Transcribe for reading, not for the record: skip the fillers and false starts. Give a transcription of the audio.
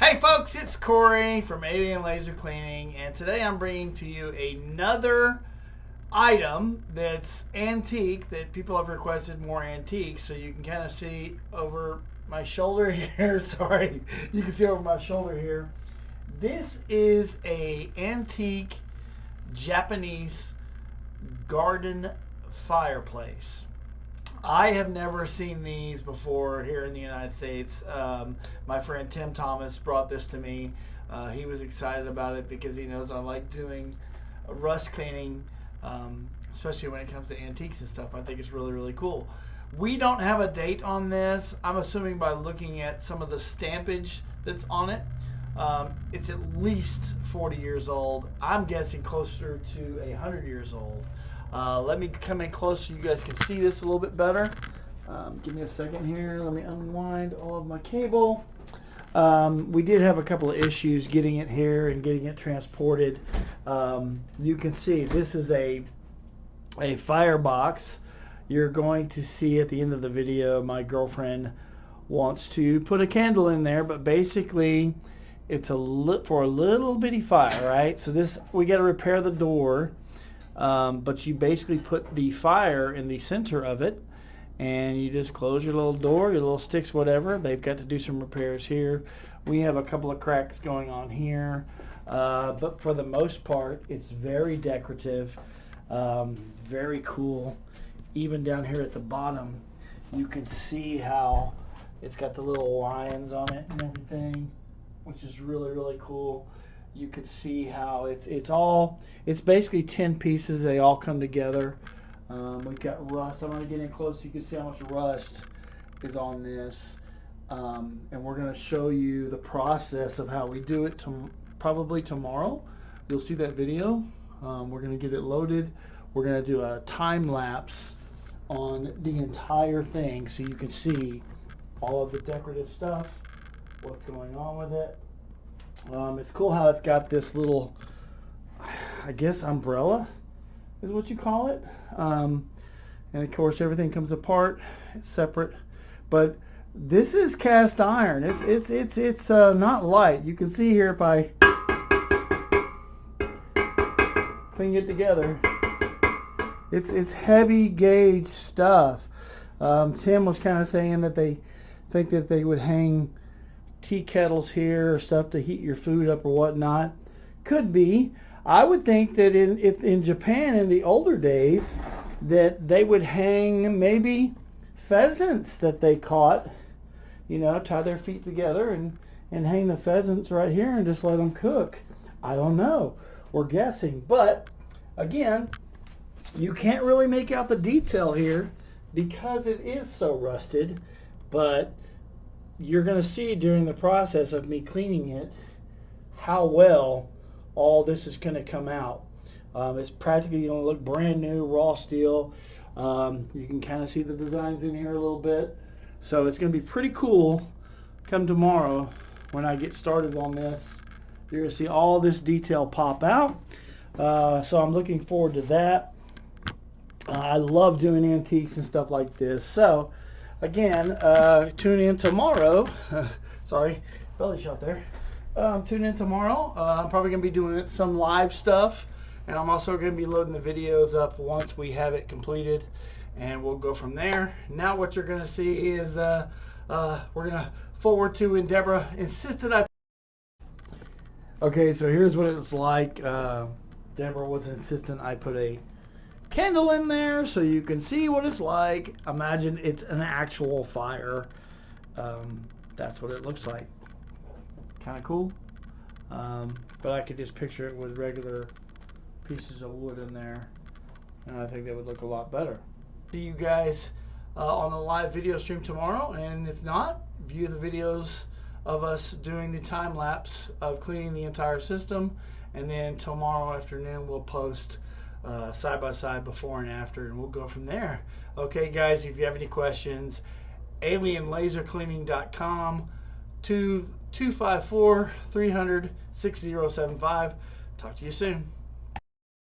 Hey folks, it's Corey from Alien Laser Cleaning, and today I'm bringing to you another item that's antique that people have requested more antiques. So you can kind of see over my shoulder here. Sorry, you can see over my shoulder here. This is a antique Japanese garden fireplace. I have never seen these before here in the United States. My friend Tim Thomas brought this to me. He was excited about it because he knows I like doing rust cleaning, especially when it comes to antiques and stuff. I think it's really, really cool. We don't have a date on this. I'm assuming by looking at some of the stampage that's on it. It's at least 40 years old. I'm guessing closer to 100 years old. Let me come in close so you guys can see this a little bit better. Give me a second here. Let me unwind all of my cable. We did have a couple of issues getting it here and getting it transported. You can see this is a firebox. You're going to see at the end of the video my girlfriend wants to put a candle in there, but basically it's for a little bitty fire, right? So this, we got to repair the door. But you basically put the fire in the center of it, and you just close your little door, your little sticks, whatever. They've got to do some repairs here. We have a couple of cracks going on here, but for the most part it's very decorative, very cool. Even down here at the bottom you can see how it's got the little lines on it and everything, which is really, really cool. You can see how it's basically 10 pieces. They all come together. We've got rust. I'm going to get in close so you can see how much rust is on this. And we're going to show you the process of how we do it probably tomorrow. You'll see that video. We're going to get it loaded. We're going to do a time lapse on the entire thing so you can see all of the decorative stuff, what's going on with it. It's cool how it's got this little, I guess, umbrella is what you call it. And of course everything comes apart. It's separate. But this is cast iron. It's not light. You can see here if I clean it together, it's heavy gauge stuff. Tim was kind of saying that they think that they would hang tea kettles here or stuff to heat your food up or whatnot. Could be. I would think that if in Japan in the older days that they would hang maybe pheasants that they caught, you know, tie their feet together and hang the pheasants right here and just let them cook. I don't know. We're guessing. But again, you can't really make out the detail here because it is so rusted, but you're going to see during the process of me cleaning it how well all this is going to come out. It's practically going to look brand new, raw steel. You can kind of see the designs in here a little bit. So it's going to be pretty cool come tomorrow when I get started on this. You're going to see all this detail pop out. So I'm looking forward to that. I love doing antiques and stuff like this. So again, tune in tomorrow. Sorry, belly shot there. Tune in tomorrow. I'm probably going to be doing some live stuff, and I'm also going to be loading the videos up once we have it completed, and we'll go from there. Now what you're going to see is we're going to forward to when Deborah insisted I... Okay, so here's what it was like. Deborah was insistent I put a candle in there so you can see what it's like. Imagine it's an actual fire. That's what it looks like. Kind of cool. But I could just picture it with regular pieces of wood in there, and I think that would look a lot better. See you guys on the live video stream tomorrow, and if not, view the videos of us doing the time lapse of cleaning the entire system, and then tomorrow afternoon we'll post side by side before and after, and we'll go from there. Okay guys, if you have any questions, alienlasercleaning.com, 254-300-6075. Talk to you soon.